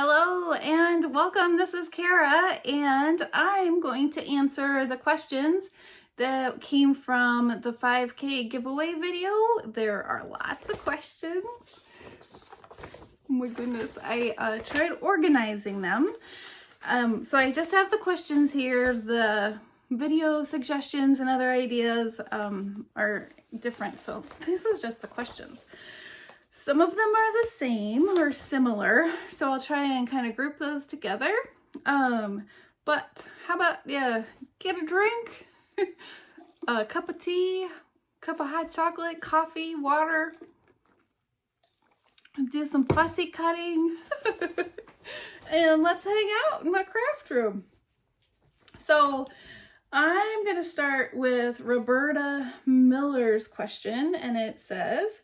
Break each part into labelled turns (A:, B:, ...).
A: Hello and welcome. This is Cara and I'm going to answer the questions that came from the 5K giveaway video. There are lots of questions. Oh my goodness, I tried organizing them. So I just have the questions here. The video suggestions and other ideas are different. So this is just the questions. Some of them are the same or similar, so I'll try and kind of group those together. But how about, get a drink, a cup of tea, cup of hot chocolate, coffee, water, do some fussy cutting, and let's hang out in my craft room. So I'm going to start with Roberta Miller's question, and it says,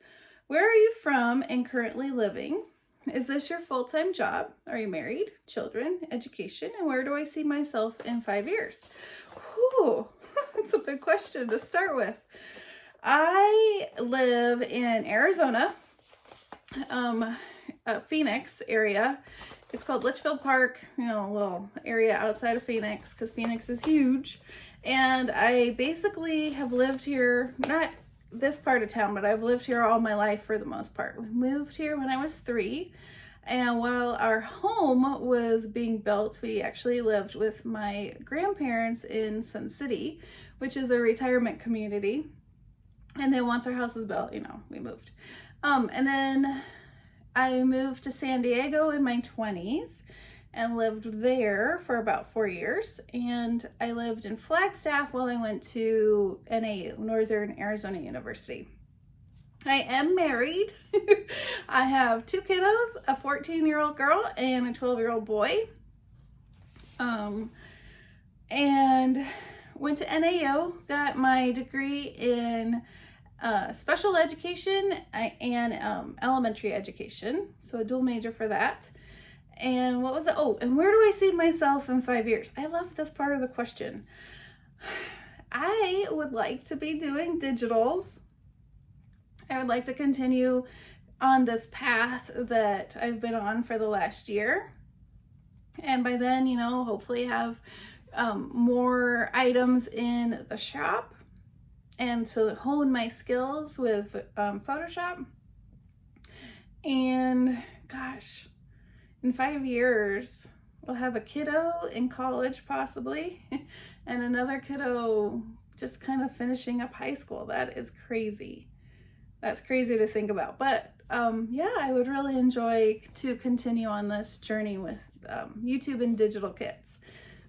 A: where are you from and currently living? Is this your full-time job? Are you married, children, education, and where do I see myself in 5 years? Whew, that's a big question to start with. I live in Arizona, Phoenix area. It's called Litchfield Park, a little area outside of Phoenix because Phoenix is huge. And I basically have lived here, not this part of town, but I've lived here all my life for the most part. We moved here when I was 3, and while our home was being built, we actually lived with my grandparents in Sun City, which is a retirement community. And then once our house was built, we moved. And then I moved to San Diego in my 20s and lived there for about 4 years. And I lived in Flagstaff while I went to NAU, Northern Arizona University. I am married. I have 2 kiddos, a 14-year-old girl and a 12-year-old boy. And went to NAU, got my degree in special education and elementary education. So a dual major for that. And what was it? Oh, and where do I see myself in 5 years? I love this part of the question. I would like to be doing digitals. I would like to continue on this path that I've been on for the last year. And by then, hopefully have more items in the shop and to hone my skills with Photoshop. And gosh, in 5 years, we'll have a kiddo in college possibly, and another kiddo just kind of finishing up high school. That is crazy. That's crazy to think about. But yeah, I would really enjoy to continue on this journey with YouTube and digital kits.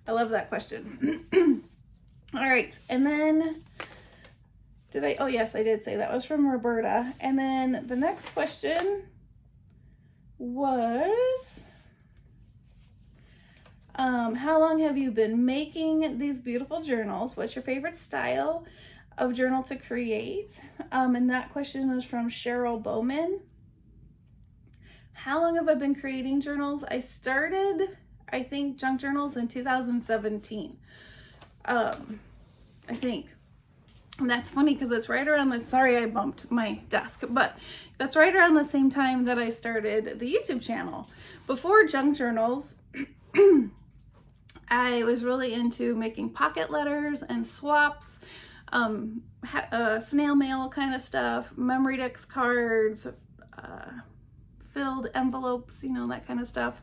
A: I love that question. All right, and then oh yes, I did say that was from Roberta. And then the next question was, how long have you been making these beautiful journals? What's your favorite style of journal to create? And that question is from Cheryl Bowman. How long have I been creating journals? I started, I think, junk journals in 2017. I think. And that's funny because it's right around the, sorry I bumped my desk, but that's right around the same time that I started the YouTube channel. Before junk journals, I was really into making pocket letters and swaps, snail mail kind of stuff, memory decks cards, filled envelopes, that kind of stuff.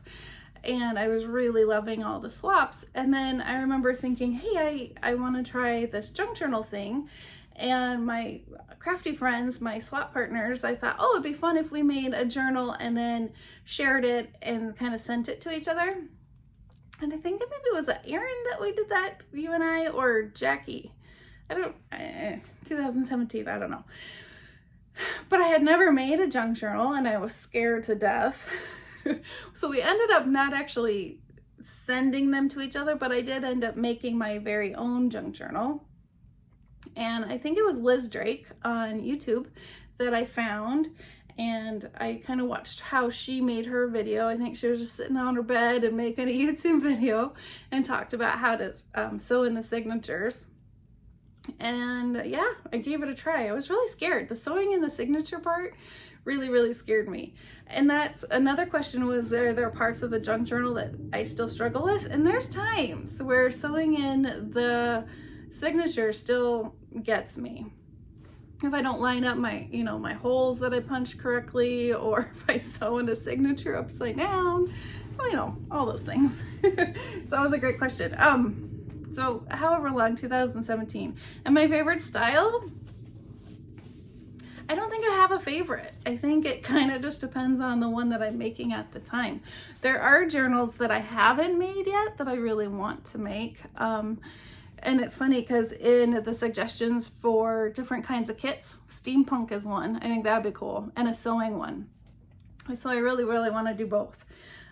A: And I was really loving all the swaps. And then I remember thinking, hey, I want to try this junk journal thing. And my crafty friends, my swap partners, I thought, oh, it'd be fun if we made a journal and then shared it and kind of sent it to each other. And I think maybe it was Erin that we did that, you and I, or Jackie. 2017, I don't know. But I had never made a junk journal and I was scared to death. So we ended up not actually sending them to each other, but I did end up making my very own junk journal. And I think it was Liz Drake on YouTube that I found, and I kind of watched how she made her video. I think she was just sitting on her bed and making a YouTube video and talked about how to sew in the signatures. And yeah, I gave it a try. I was really scared. The sewing in the signature part really, really scared me. And that's another question, was there parts of the junk journal that I still struggle with? And there's times where sewing in the signature still gets me. If I don't line up my, you know, my holes that I punched correctly, or if I sew in a signature upside down, well, you know, all those things. So that was a great question. So however long, 2017. And my favorite style? I don't think I have a favorite. I think it kind of just depends on the one that I'm making at the time. There are journals that I haven't made yet that I really want to make. And it's funny because in the suggestions for different kinds of kits, steampunk is one. I think that'd be cool. And a sewing one. So I really, really want to do both.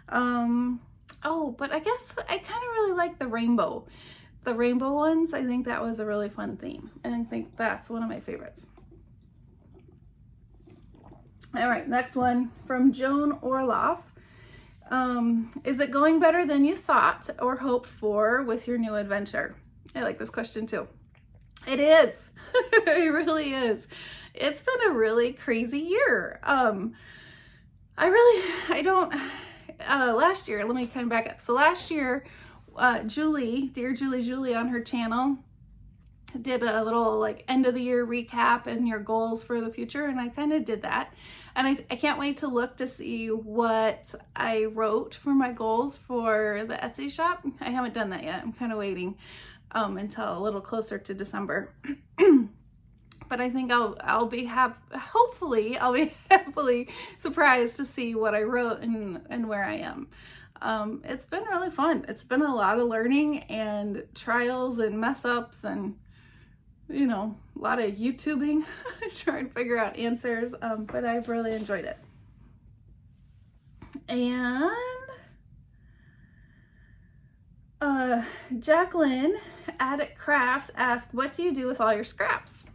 A: Oh, but I guess I kind of really like the rainbow. The rainbow ones, I think that was a really fun theme. And I think that's one of my favorites. All right, next one from Joan Orloff. Is it going better than you thought or hoped for with your new adventure? I like this question too. It is. It really is. It's been a really crazy year. Last year, let me kind of back up. So last year, dear Julie on her channel did a little like end of the year recap and your goals for the future. And I kind of did that. And I can't wait to look to see what I wrote for my goals for the Etsy shop. I haven't done that yet. I'm kind of waiting until a little closer to December. But I think hopefully I'll be happily surprised to see what I wrote and where I am. It's been really fun. It's been a lot of learning and trials and mess ups and, you know, a lot of YouTubing, trying to figure out answers, but I've really enjoyed it. And Jacqueline Addict Crafts asked, what do you do with all your scraps?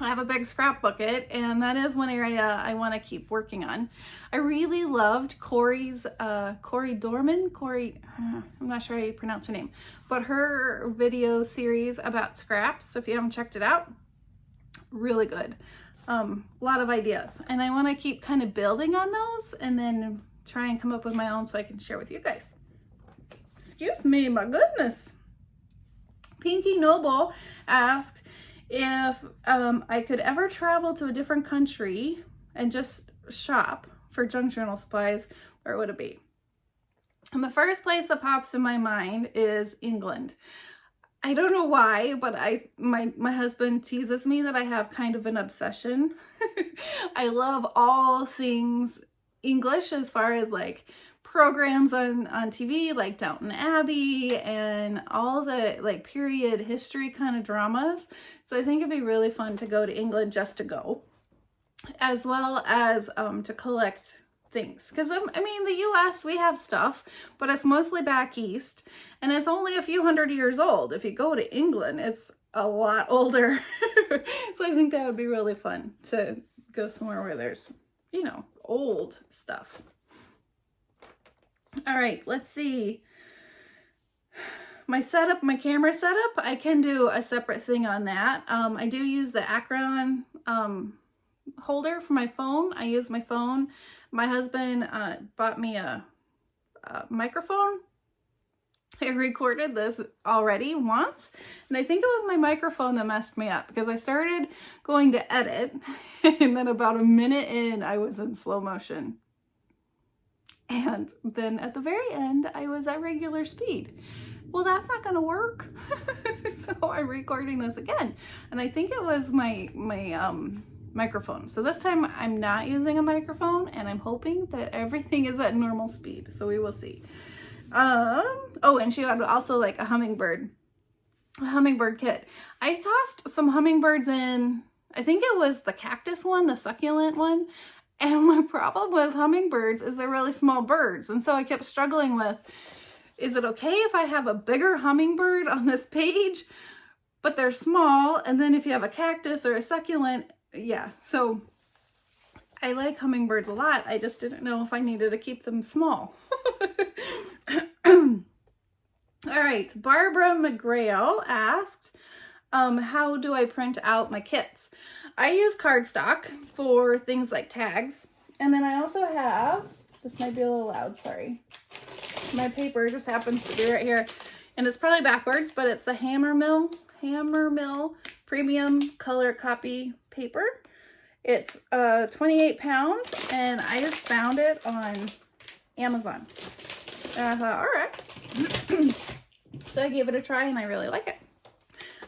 A: I have a big scrap bucket, and that is one area I want to keep working on. I really loved Cori Dahmen, I'm not sure how you pronounce her name, but her video series about scraps, so if you haven't checked it out, really good. A lot of ideas, and I want to keep kind of building on those and then try and come up with my own so I can share with you guys. Excuse me, my goodness. Pinky Noble asked if I could ever travel to a different country and just shop for junk journal supplies, where would it be? And the first place that pops in my mind is England. I don't know why, but my husband teases me that I have kind of an obsession. I love all things English as far as like programs on TV like Downton Abbey and all the like period history kind of dramas. So I think it'd be really fun to go to England just to go, as well as to collect things. Because I mean, the US, we have stuff, but it's mostly back east and it's only a few hundred years old. If you go to England, it's a lot older. So I think that would be really fun to go somewhere where there's, you know, old stuff. All right, let's see. My camera setup, I can do a separate thing on that. I do use the Acron holder for my phone. I use my phone. My husband bought me a microphone. I recorded this already once, and I think it was my microphone that messed me up because I started going to edit, and then about a minute in, I was in slow motion. And then at the very end, I was at regular speed. Well, that's not going to work. So I'm recording this again. And I think it was my microphone. So this time I'm not using a microphone, and I'm hoping that everything is at normal speed. So we will see. Oh, and she had also like a hummingbird kit. I tossed some hummingbirds in, I think it was the cactus one, the succulent one. And my problem with hummingbirds is they're really small birds. And so I kept struggling with, is it okay if I have a bigger hummingbird on this page, but they're small? And then if you have a cactus or a succulent, yeah. So I like hummingbirds a lot. I just didn't know if I needed to keep them small. All right, Barbara McGrail asked, how do I print out my kits? I use cardstock for things like tags. And then I also have, this might be a little loud, sorry. My paper just happens to be right here. And it's probably backwards, but it's the Hammer Mill Premium Color Copy Paper. It's 28 pounds, and I just found it on Amazon. And I thought, all right. So I gave it a try, and I really like it.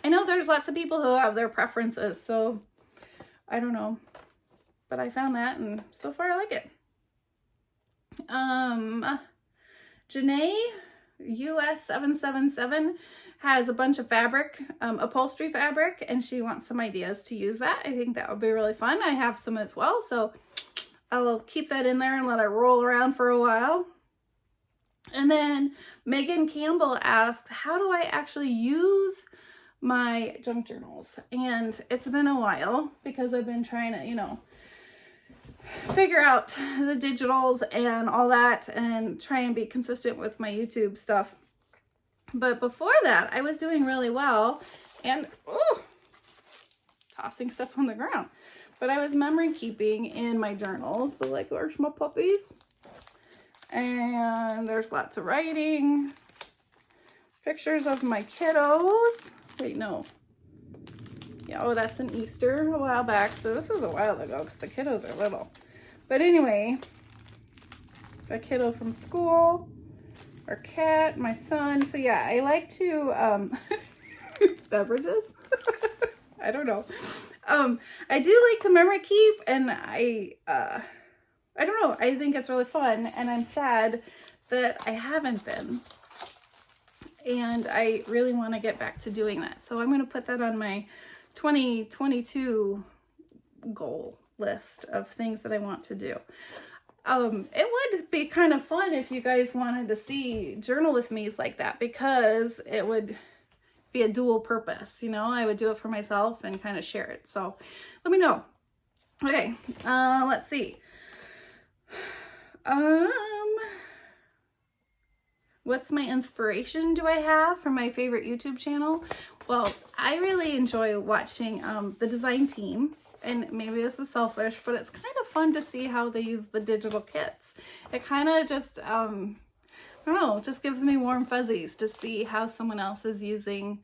A: I know there's lots of people who have their preferences, so I don't know. But I found that, and so far I like it. Janae US 777 has a bunch of fabric, upholstery fabric, and she wants some ideas to use that. I think that would be really fun. I have some as well, so I'll keep that in there and let it roll around for a while. And then Megan Campbell asked, how do I actually use my junk journals? And it's been a while because I've been trying to, you know, figure out the digitals and all that and try and be consistent with my YouTube stuff. But before that, I was doing really well and tossing stuff on the ground. But I was memory keeping in my journals. So like, where's my puppies? And there's lots of writing, pictures of my kiddos. Wait, no. Yeah, oh, that's an Easter a while back. So this is a while ago because the kiddos are little. But anyway, a kiddo from school, our cat, my son. So yeah, I like to, beverages? I don't know. I do like to memory keep, and I don't know. I think it's really fun, and I'm sad that I haven't been. And I really want to get back to doing that. So I'm going to put that on my 2022 goal list of things that I want to do. It would be kind of fun if you guys wanted to see journal with me's like that, because it would be a dual purpose. You know, I would do it for myself and kind of share it. So let me know. Okay, let's see. What's my inspiration do I have for my favorite YouTube channel? Well, I really enjoy watching the design team, and maybe this is selfish, but it's kind of fun to see how they use the digital kits. It kind of just, I don't know, just gives me warm fuzzies to see how someone else is using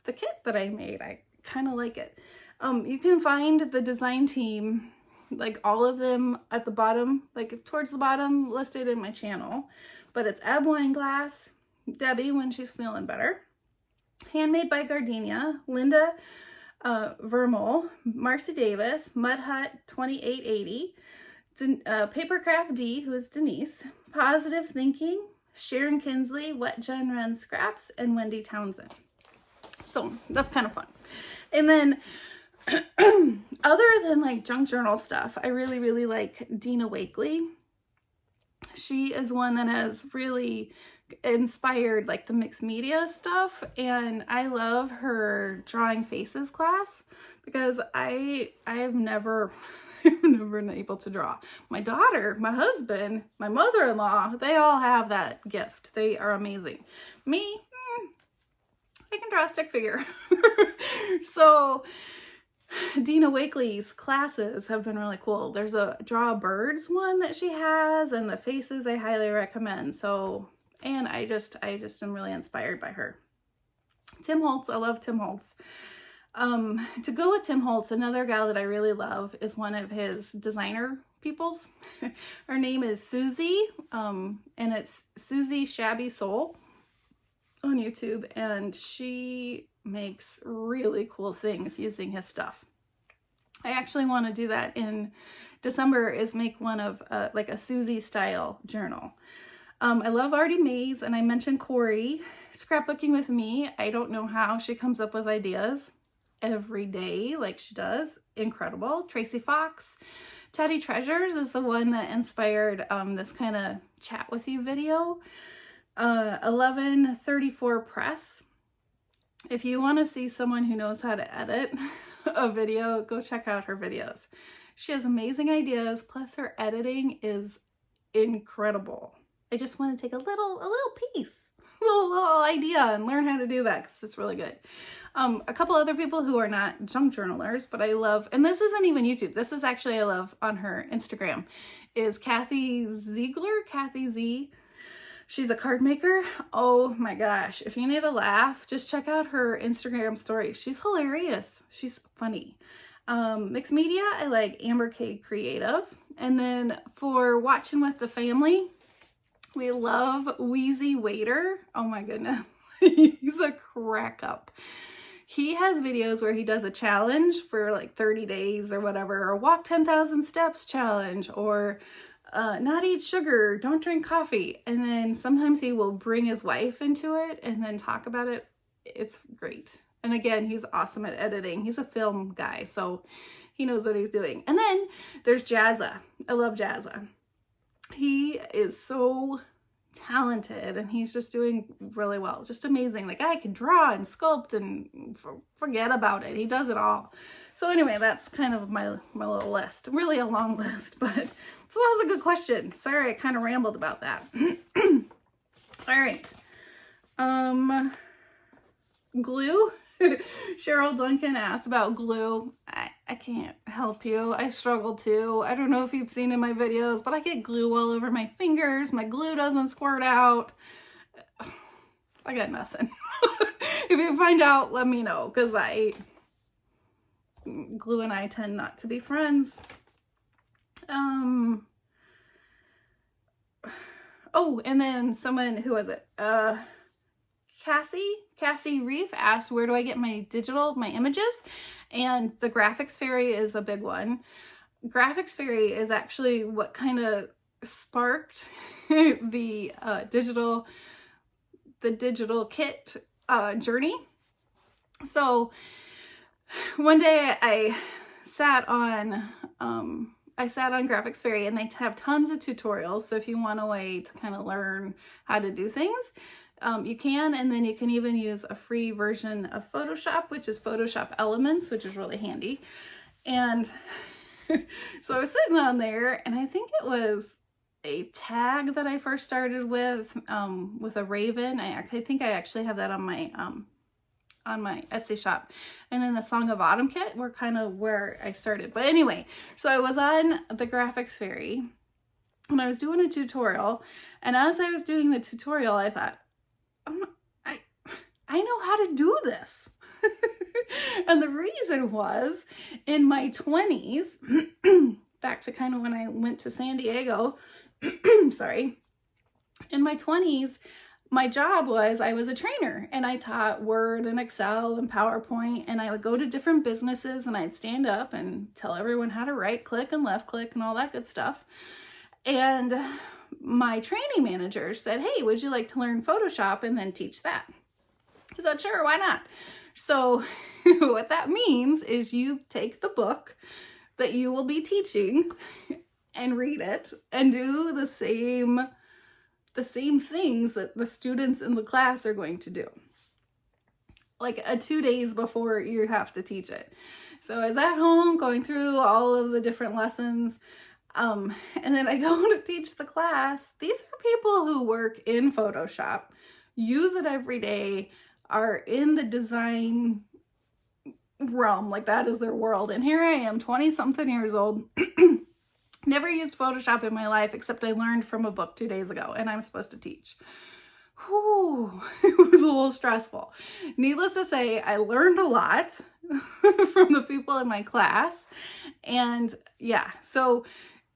A: the kit that I made. I kind of like it. You can find the design team, like all of them at the bottom, like towards the bottom, listed in my channel. But it's Ebony Wynglass, Debbie when she's feeling better, Handmade by Gardina, Lynda Verrill, Marcy Davis, Mud Hut 2880, Papercraft D, who is Denise, Positive Thinking, Sharon Kinsley, Wet Genre and Scraps, and Wendy Townsend. So that's kind of fun. And then other than like junk journal stuff, I really, really like Dina Wakely. She is one that has really inspired like the mixed media stuff, and I love her drawing faces class because I've never been able to draw. My daughter, my husband, my mother-in-law, they all have that gift. They are amazing. Me, I can draw a stick figure. So Dina Wakely's classes have been really cool. There's a draw birds one that she has, and the faces I highly recommend. So, and I just am really inspired by her. Tim Holtz, I love Tim Holtz. To go with Tim Holtz, another gal that I really love is one of his designer peoples. Her name is Suzy, and it's Suzy Shabby Soul on YouTube, and she makes really cool things using his stuff. I actually want to do that in December, is make one of like a Suzy style journal. I love ArtyMaze, and I mentioned Cori. Scrapbooking with me. I don't know how she comes up with ideas every day like she does. Incredible. Tracie Fox. Tatty Treasures is the one that inspired this kind of chat with you video. 1134 Press. If you want to see someone who knows how to edit a video, go check out her videos. She has amazing ideas, plus her editing is incredible. I just want to take a little piece little idea and learn how to do that because it's really good. A couple other people who are not junk journalers, but I love, and this isn't even YouTube, this is actually, I love on her Instagram, is Cathy Cathy Z. She's a card maker. Oh my gosh. If you need a laugh, just check out her Instagram story. She's hilarious. She's funny. Mixed media, I like Amber K Creative. And then for watching with the family, we love WheezyWaiter. Oh my goodness. He's a crack up. He has videos where he does a challenge for like 30 days or whatever, or walk 10,000 steps challenge, or not eat sugar, don't drink coffee. And then sometimes he will bring his wife into it and then talk about it. It's great. And again, he's awesome at editing. He's a film guy, so he knows what he's doing. And then there's Jazza. I love Jazza. He is so talented and he's just doing really well. Just amazing. The guy can draw and sculpt and forget about it. He does it all. So anyway, that's kind of my little list. Really a long list, but so that was a good question. Sorry, I kind of rambled about that. All right. Glue. Cheryl Duncan asked about glue. I can't help you. I struggle too. I don't know if you've seen in my videos, but I get glue all over my fingers. My glue doesn't squirt out. I got nothing. If you find out, let me know, because glue and I tend not to be friends. Oh, and then someone, who was it? Cassie Reef asked, where do I get my images? And the Graphics Fairy is a big one. Graphics Fairy is actually what kind of sparked the digital kit journey. So one day I sat on Graphics Fairy, and they have tons of tutorials. So if you want a way to kind of learn how to do things, you can, and then you can even use a free version of Photoshop, which is Photoshop Elements, which is really handy. And so I was sitting on there, and I think it was a tag that I first started with a raven. I think I actually have that on my Etsy shop. And then the Song of Autumn kit were kind of where I started. But anyway, so I was on the Graphics Fairy, and I was doing a tutorial, and as I was doing the tutorial, I thought, I know how to do this. And the reason was, in my 20s, back to kind of when I went to San Diego, sorry, in my 20s, my job was, I was a trainer, and I taught Word and Excel and PowerPoint, and I would go to different businesses and I'd stand up and tell everyone how to right click and left click and all that good stuff. And my training manager said, hey, would you like to learn Photoshop and then teach that? I said, sure, why not? So what that means is you take the book that you will be teaching and read it and do the same things that the students in the class are going to do. Like 2 days before you have to teach it. So I was at home going through all of the different lessons. And then I go to teach the class. These are people who work in Photoshop, use it every day, are in the design realm, like that is their world. And here I am, 20-something years old, never used Photoshop in my life, except I learned from a book 2 days ago, and I'm supposed to teach. Whew, it was a little stressful. Needless to say, I learned a lot from the people in my class. And yeah, so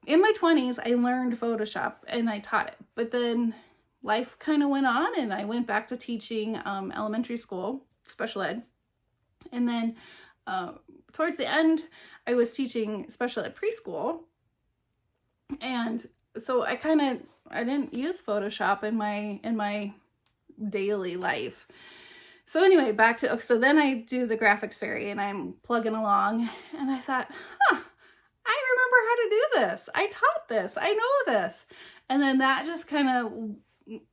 A: in my 20s, I learned Photoshop and I taught it. But then life kind of went on, and I went back to teaching elementary school, special ed. And then towards the end, I was teaching special ed preschool. And so I didn't use Photoshop in my daily life. So anyway, so then I do the Graphics Fairy and I'm plugging along, and I thought, I remember how to do this. I taught this. I know this. And then that just kind of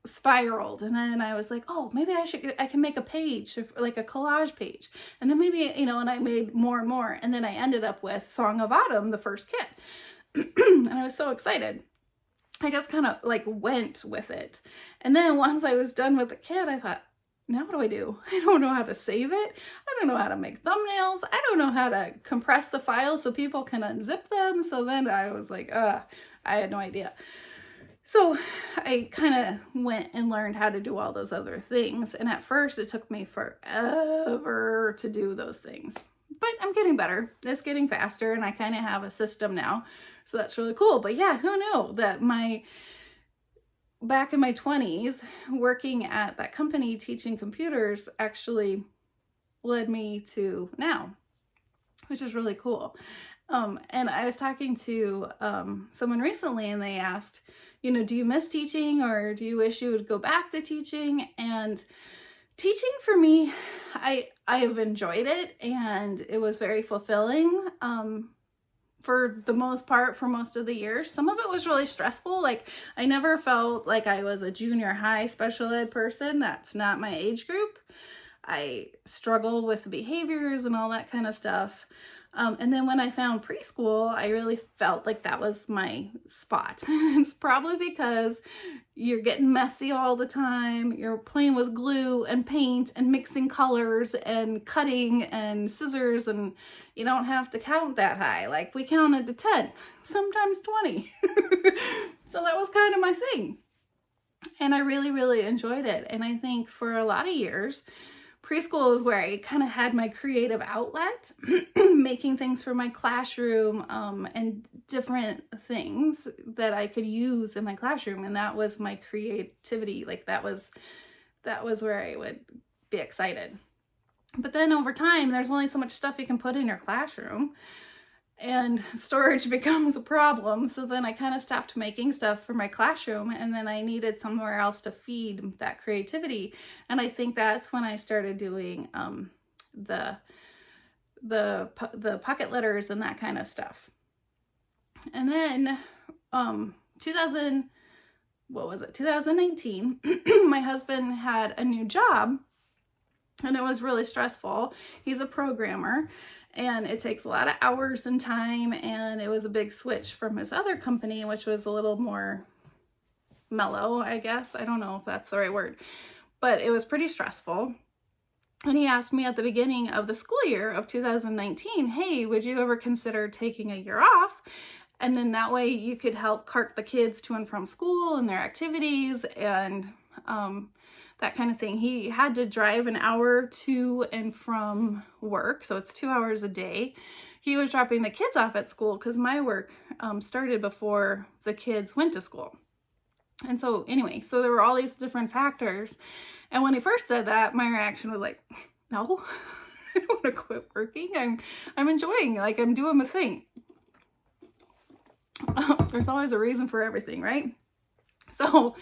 A: spiraled. And then I was like, oh, maybe I can make a page, like a collage page. And then maybe, and I made more and more. And then I ended up with Song of Autumn, the first kit. And I was so excited. I just kind of like went with it. And then once I was done with the kit, I thought, now what do? I don't know how to save it. I don't know how to make thumbnails. I don't know how to compress the files so people can unzip them. So then I was like, I had no idea. So I kind of went and learned how to do all those other things. And at first it took me forever to do those things. But I'm getting better. It's getting faster and I kind of have a system now. So that's really cool. But yeah, who knew that back in my 20s, working at that company teaching computers actually led me to now, which is really cool. And I was talking to someone recently and they asked, you know, do you miss teaching or do you wish you would go back to teaching? And teaching for me, I have enjoyed it and it was very fulfilling. For the most part, for most of the years. Some of it was really stressful. Like I never felt like I was a junior high special ed person. That's not my age group. I struggle with behaviors and all that kind of stuff. And then when I found preschool, I really felt like that was my spot. It's probably because you're getting messy all the time. You're playing with glue and paint and mixing colors and cutting and scissors, and you don't have to count that high. Like we counted to 10, sometimes 20. So that was kind of my thing. And I really, really enjoyed it. And I think for a lot of years, preschool is where I kind of had my creative outlet, making things for my classroom and different things that I could use in my classroom. And that was my creativity. Like that was where I would be excited. But then over time, there's only so much stuff you can put in your classroom and storage becomes a problem. So then I kind of stopped making stuff for my classroom and then I needed somewhere else to feed that creativity. And I think that's when I started doing the pocket letters and that kind of stuff. And then 2019, my husband had a new job and it was really stressful. He's a programmer. And it takes a lot of hours and time, and it was a big switch from his other company, which was a little more mellow, I guess. I don't know if that's the right word, but it was pretty stressful. And he asked me at the beginning of the school year of 2019, hey, would you ever consider taking a year off? And then that way you could help cart the kids to and from school and their activities and that kind of thing. He had to drive an hour to and from work, so it's 2 hours a day. He was dropping the kids off at school because my work started before the kids went to school. And so anyway, so there were all these different factors. And when he first said that, my reaction was like, no, I don't want to quit working. I'm enjoying, like I'm doing my thing. There's always a reason for everything, right? So,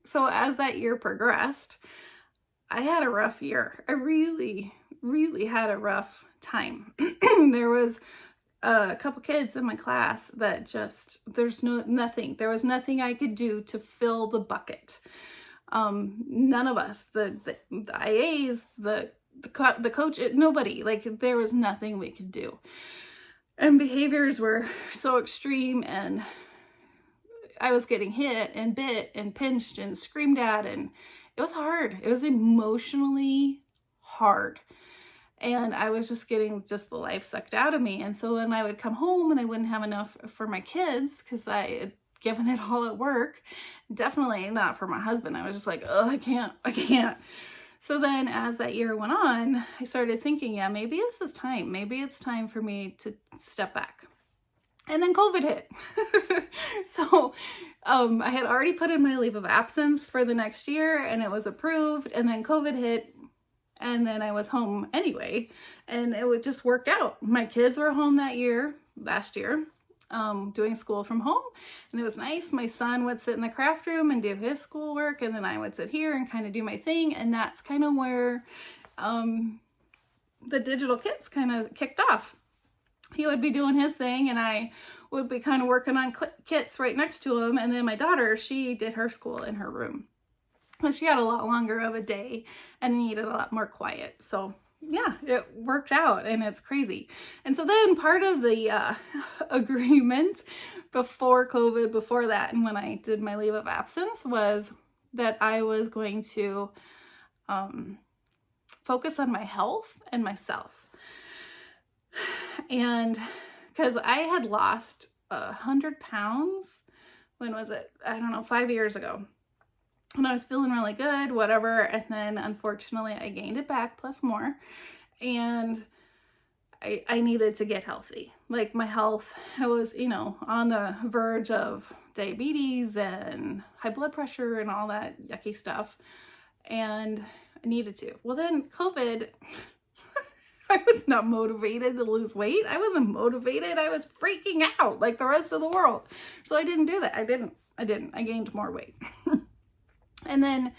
A: so as that year progressed, I had a rough year. I really, really had a rough time. There was a couple kids in my class that just, there was nothing I could do to fill the bucket. None of us, the IAs, the coach, nobody, like there was nothing we could do. And behaviors were so extreme and I was getting hit and bit and pinched and screamed at, and it was hard. It was emotionally hard. And I was just getting the life sucked out of me. And so when I would come home and I wouldn't have enough for my kids because I had given it all at work, definitely not for my husband. I was just like, oh, I can't. So then as that year went on, I started thinking, yeah, maybe this is time. Maybe it's time for me to step back. And then COVID hit. So I had already put in my leave of absence for the next year and it was approved. And then COVID hit and then I was home anyway. And it would just work out. My kids were home last year, doing school from home. And it was nice. My son would sit in the craft room and do his schoolwork. And then I would sit here and kind of do my thing. And that's kind of where the digital kits kind of kicked off. He would be doing his thing and I would be kind of working on kits right next to him. And then my daughter, she did her school in her room. And she had a lot longer of a day and needed a lot more quiet. So yeah, it worked out, and it's crazy. And so then part of the agreement before COVID, before that, and when I did my leave of absence, was that I was going to focus on my health and myself. And because I had lost 100 pounds, when was it? I don't know, 5 years ago. And I was feeling really good, whatever. And then unfortunately I gained it back plus more. And I needed to get healthy. Like my health, I was, you know, on the verge of diabetes and high blood pressure and all that yucky stuff. And I needed to. Well, then COVID, I was not motivated to lose weight. I wasn't motivated. I was freaking out like the rest of the world. So I didn't do that. I didn't. I gained more weight. And then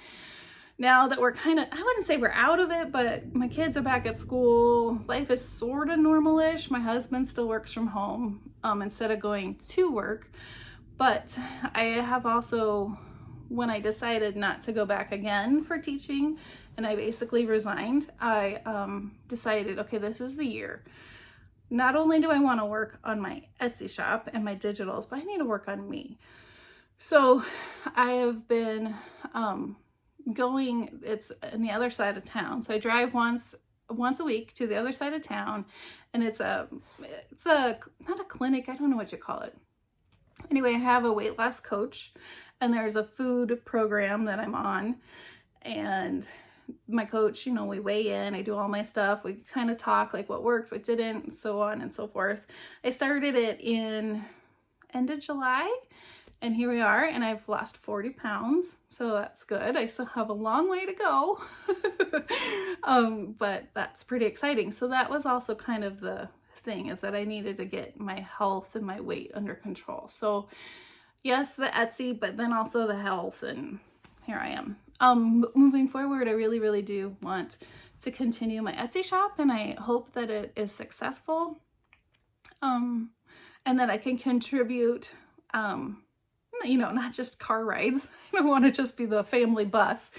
A: now that we're kind of, I wouldn't say we're out of it, but my kids are back at school. Life is sort of normal-ish. My husband still works from home instead of going to work. But I have also, when I decided not to go back again for teaching, and I basically resigned, I decided, okay, this is the year. Not only do I want to work on my Etsy shop and my digitals, but I need to work on me. So I have been going, it's in the other side of town. So I drive once a week to the other side of town, and it's not a clinic, I don't know what you call it. Anyway, I have a weight loss coach, and there's a food program that I'm on, and my coach, you know, we weigh in, I do all my stuff, we kind of talk like what worked, what didn't, so on and so forth. I started it in end of July, and here we are, and I've lost 40 pounds, so that's good. I still have a long way to go, but that's pretty exciting. So that was also kind of the thing, is that I needed to get my health and my weight under control. So yes, the Etsy, but then also the health, and here I am. Moving forward, I really, really do want to continue my Etsy shop, and I hope that it is successful, and that I can contribute, you know, not just car rides. I don't want to just be the family bus,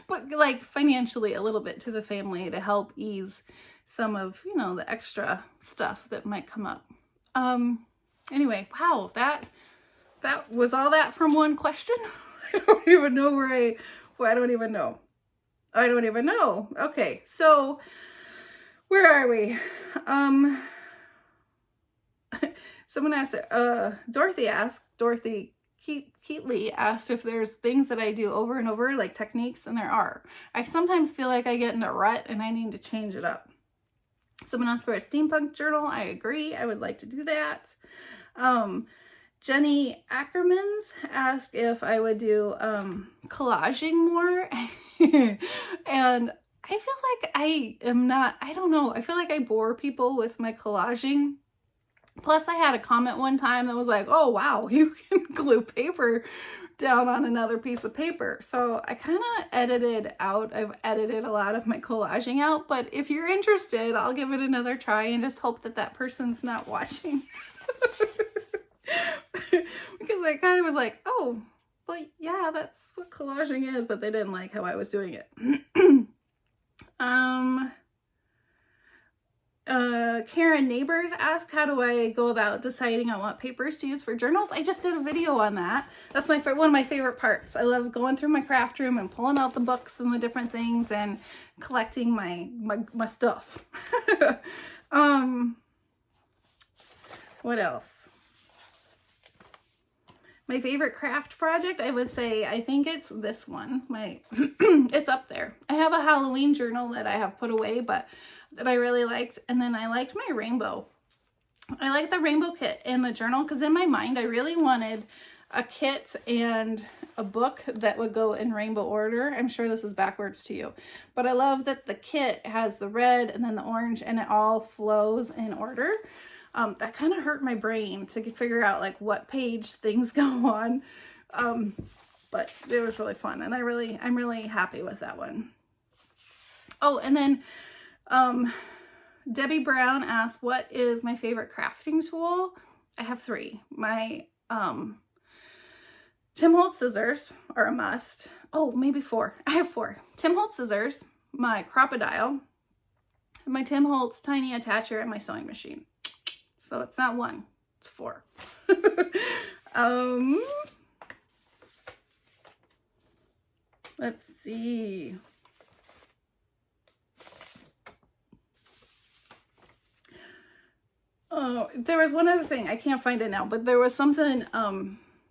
A: but like financially a little bit to the family to help ease some of, you know, the extra stuff that might come up. Anyway, wow, that was all that from one question. I don't even know I don't even know. Okay, so where are we? Someone asked, Dorothy Keatley asked if there's things that I do over and over, like techniques, and there are. I sometimes feel like I get in a rut and I need to change it up. Someone asked for a steampunk journal. I agree. I would like to do that. Jenny Ackermans asked if I would do collaging more. And I feel like I am not, I don't know. I feel like I bore people with my collaging. Plus I had a comment one time that was like, oh wow, you can glue paper down on another piece of paper. So I kind of edited out, I've edited a lot of my collaging out, but if you're interested, I'll give it another try and just hope that that person's not watching. Because I kind of was like, oh, well, yeah, that's what collaging is, but they didn't like how I was doing it. Karen Neighbors asked, how do I go about deciding on what papers to use for journals? I just did a video on that. That's one of my favorite parts. I love going through my craft room and pulling out the books and the different things and collecting my stuff. What else? My favorite craft project, I would say, I think it's this one. It's up there. I have a Halloween journal that I have put away, but that I really liked. And then I liked my rainbow. I like the rainbow kit and the journal, because in my mind, I really wanted a kit and a book that would go in rainbow order. I'm sure this is backwards to you, but I love that the kit has the red and then the orange, and it all flows in order. That kind of hurt my brain to figure out like what page things go on. But it was really fun, and I'm really happy with that one. Oh, and then Debbie Brown asked, what is my favorite crafting tool? I have 3. My Tim Holtz scissors are a must. Oh, maybe 4. I have 4. Tim Holtz scissors, my Crocodile, my Tim Holtz tiny attacher, and my sewing machine. So it's not 1, it's 4. Let's see. Oh, there was one other thing. I can't find it now, but there was something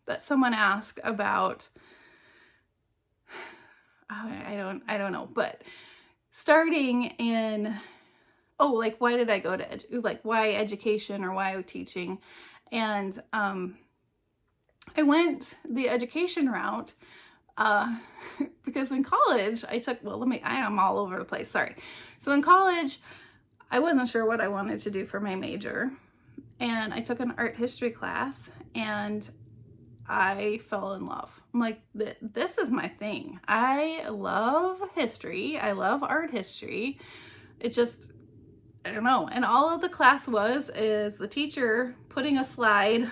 A: that someone asked about. I don't know, but starting in, like, why did I go to why education or why teaching? And I went the education route because in college I took, I am all over the place, sorry. So in college, I wasn't sure what I wanted to do for my major, and I took an art history class, and I fell in love. I'm like, this is my thing. I love history. I love art history. It just, I don't know. And all of the class is the teacher putting a slide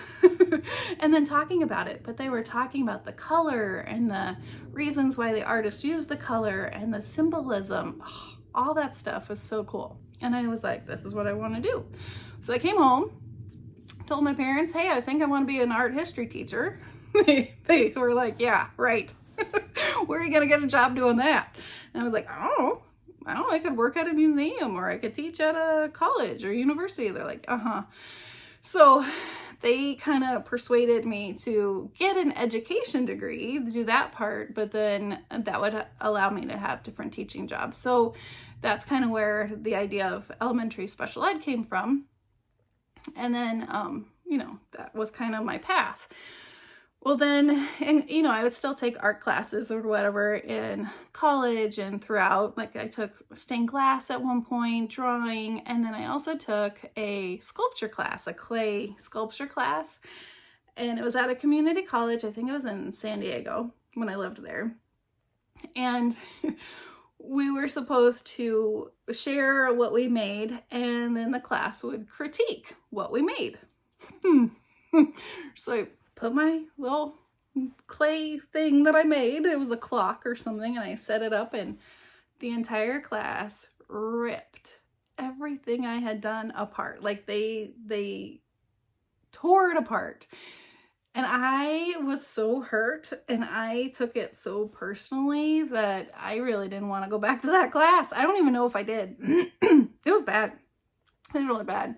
A: and then talking about it. But they were talking about the color and the reasons why the artist used the color and the symbolism. Oh, all that stuff was so cool. And I was like, this is what I want to do. So I came home, told my parents, hey, I think I want to be an art history teacher. They were like, yeah, right. Where are you going to get a job doing that? And I was like, I don't know, I could work at a museum, or I could teach at a college or university. They're like, So they kind of persuaded me to get an education degree, do that part, but then that would allow me to have different teaching jobs. So that's kind of where the idea of elementary special ed came from. And then, that was kind of my path. Well then, and I would still take art classes or whatever in college and throughout. Like I took stained glass at one point, drawing, and then I also took a sculpture class, a clay sculpture class. And it was at a community college. I think it was in San Diego when I lived there. And we were supposed to share what we made, and then the class would critique what we made. So I put my little clay thing that I made, it was a clock or something, and I set it up, and the entire class ripped everything I had done apart. Like they tore it apart. And I was so hurt, and I took it so personally that I really didn't want to go back to that class. I don't even know if I did. It was bad. It was really bad.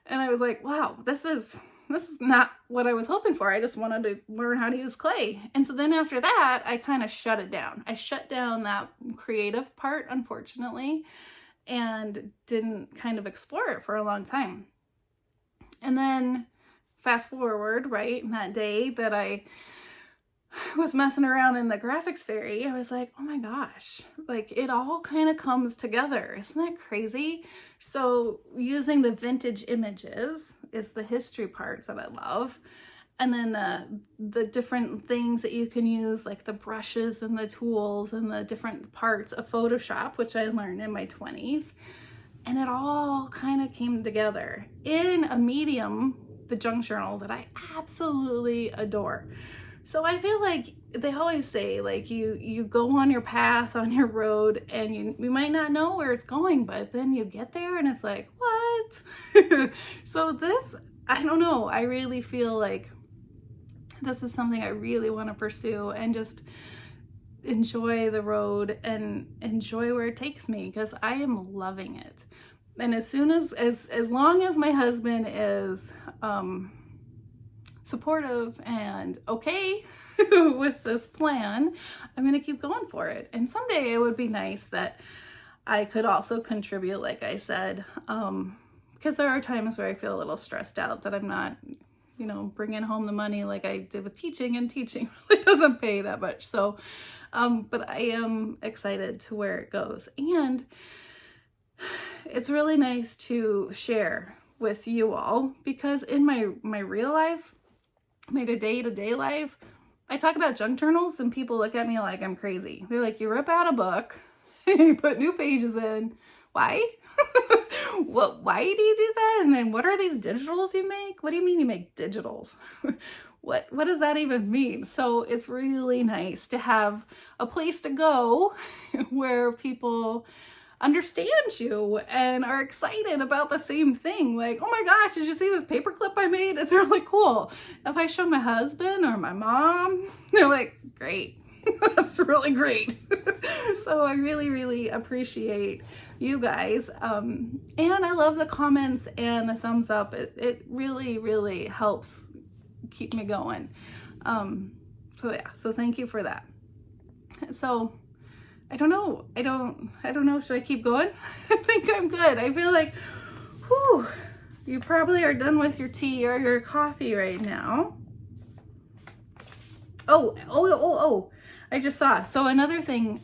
A: And I was like, wow, this is not what I was hoping for. I just wanted to learn how to use clay. And so then after that, I kind of shut it down. I shut down that creative part, unfortunately, and didn't kind of explore it for a long time. And then fast forward, right, that day that I was messing around in the graphics fairy, I was like, oh my gosh, like it all kind of comes together. Isn't that crazy? So using the vintage images is the history part that I love. And then the different things that you can use, like the brushes and the tools and the different parts of Photoshop, which I learned in my 20s. And it all kind of came together in a medium, the junk journal, that I absolutely adore. So I feel like they always say, like, you go on your path, on your road, and you might not know where it's going, but then you get there and it's like, what? So this, I don't know, I really feel like this is something I really want to pursue and just enjoy the road and enjoy where it takes me, because I am loving it. And as long as my husband is supportive and okay with this plan, I'm gonna keep going for it. And someday it would be nice that I could also contribute, like I said, because there are times where I feel a little stressed out that I'm not, bringing home the money like I did with teaching, and teaching really doesn't pay that much. So, but I am excited to where it goes. And it's really nice to share with you all, because in my real life, my day-to-day life, I talk about junk journals and people look at me like I'm crazy. They're like, you rip out a book, you put new pages in. Why? Why do you do that? And then what are these digitals you make? What do you mean you make digitals? What does that even mean? So it's really nice to have a place to go where people understand you and are excited about the same thing. Like, oh my gosh, did you see this paperclip I made? It's really cool. If I show my husband or my mom, they're like, great. That's really great. So I really, really appreciate you guys. And I love the comments and the thumbs up. It really, really helps keep me going. So yeah, so thank you for that. So I don't know. Should I keep going? I think I'm good. I feel like, whew, you probably are done with your tea or your coffee right now. Oh. I just saw. So another thing,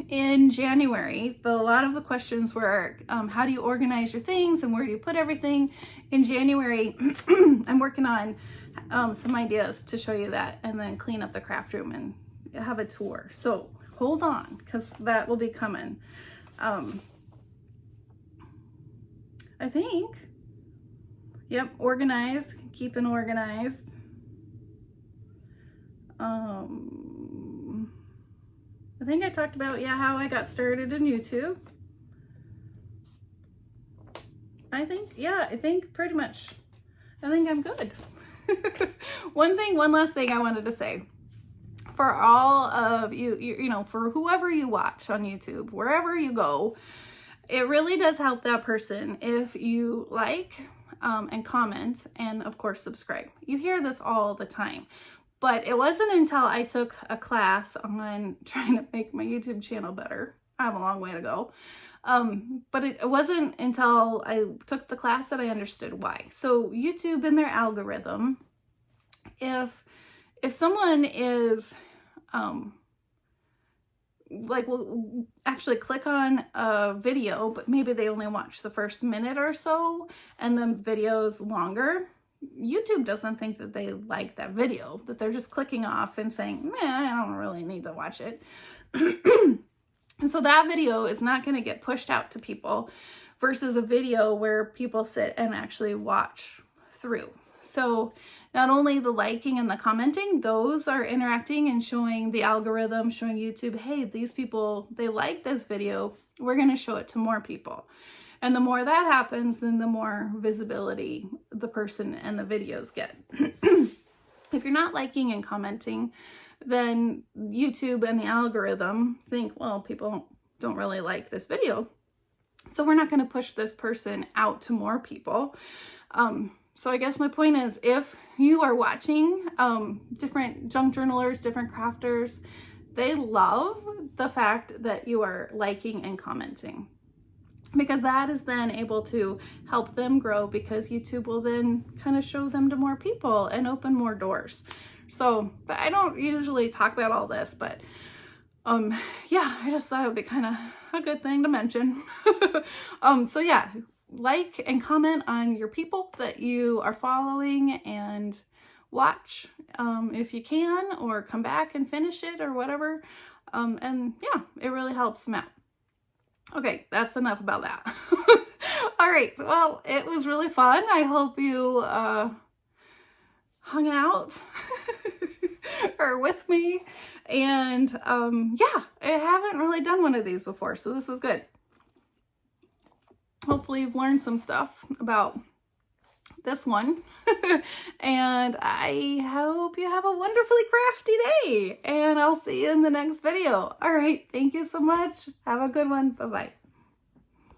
A: in January, a lot of the questions were, how do you organize your things and where do you put everything? In January, I'm working on some ideas to show you that, and then clean up the craft room and have a tour. So hold on, because that will be coming. I think, yep, organized, keeping organized. I think I talked about, yeah, how I got started in YouTube. I think pretty much, I think I'm good. One last thing I wanted to say. For all of you know, for whoever you watch on YouTube, wherever you go, it really does help that person if you like and comment and of course subscribe. You hear this all the time. But it wasn't until I took a class on trying to make my YouTube channel better. I have a long way to go. But it wasn't until I took the class that I understood why. So YouTube and their algorithm, if someone is, like, will actually click on a video, but maybe they only watch the first minute or so and the video's longer, YouTube doesn't think that they like that video, that they're just clicking off and saying, nah, I don't really need to watch it. And so that video is not going to get pushed out to people versus a video where people sit and actually watch through. So not only the liking and the commenting, those are interacting and showing the algorithm, showing YouTube, hey, these people, they like this video. We're going to show it to more people. And the more that happens, then the more visibility the person and the videos get. If you're not liking and commenting, then YouTube and the algorithm think, well, people don't really like this video, so we're not going to push this person out to more people. So I guess my point is, if you are watching different junk journalers, different crafters, they love the fact that you are liking and commenting, because that is then able to help them grow, because YouTube will then kind of show them to more people and open more doors. So, but I don't usually talk about all this, but yeah, I just thought it would be kind of a good thing to mention. So yeah, like and comment on your people that you are following and watch if you can, or come back and finish it or whatever. And yeah, it really helps them out. Okay, that's enough about that. All right, well, it was really fun. I hope you hung out or with me. And yeah, I haven't really done one of these before, so this is good. Hopefully you've learned some stuff about this one. And I hope you have a wonderfully crafty day, and I'll see you in the next video. All right, thank you so much. Have a good one. Bye-bye.